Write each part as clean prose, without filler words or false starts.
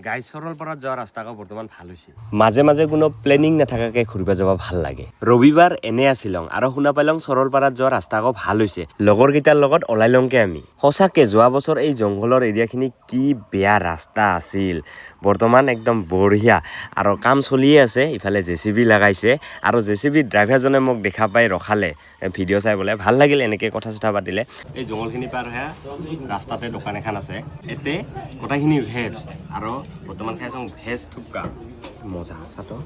গাই সৰলপাৰাত যোৱা ৰাস্তাটো বৰ্তমান ভাল হৈছে মাজে মাজে কোনো প্লেনিং নাথাকাকে ঘূৰিব যাব ভাল লাগে ৰবিবাৰ এনে আছিলং আৰু শুনা পাইলং সৰলপাৰাত যোৱা ৰাস্তাটো ভাল হৈছে লগৰ কেইটাৰ লগত ওলাই লংকে আমি সঁচাকে যোৱা বছৰ এই জংঘলৰ এৰিয়াখিনি কি বেয়া ৰাস্তা আছিল বৰ্তমান একদম বঢ়িয়া আৰু কাম চলিয়ে আছে ইফালে জেচিবি লাগাইছে আৰু জেচিবি ড্ৰাইভাৰজনে মোক দেখা পাই ৰখালে ভিডিঅ' চাই বলে ভাল লাগিল এনেকে কথা চথা পাতিলে এই জংঘলখিনি পাৰ হৈ ৰাস্তাতে দোকান এখন আছে এতে গোটেইখিনি ভেজ আৰু বৰ্তমান খাইছোঁ ভেজ থুপকা মজা চাটো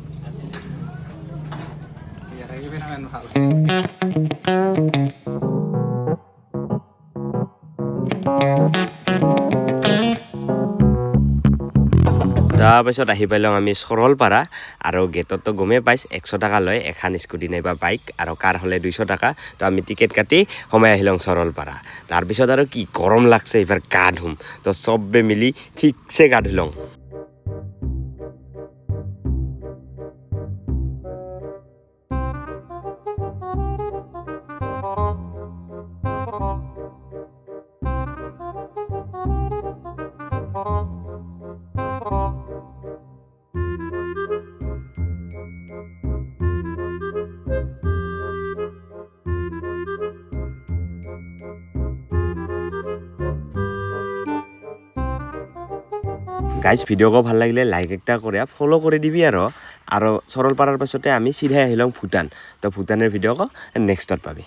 তাৰপিছত আহি পাইলং আমি সৰলপাৰা আৰু গেটতো গমেই পাইছ 100 টকা লয় এখন স্কুটি নাইবা বাইক আৰু কাৰ হলে 200 টকা তো আমি টিকেট কাটি সোমাই আহিলং সৰলপাৰা তাৰপিছত আৰু কি গৰম লাগছে এবাৰ গা ধুম তো চবে মিলি ঠিকছে গা ধুলং গাইজ ভিডিঅ'টো ভাল লাগিলে লাইক একটা কৰে ফলো কৰি দিবি আৰু সৰলপাৰাৰ পাছতে আমি চিধাই আহিলং ভূটান তো ভূটানৰ ভিডিঅ'টো নেক্সটত পাবি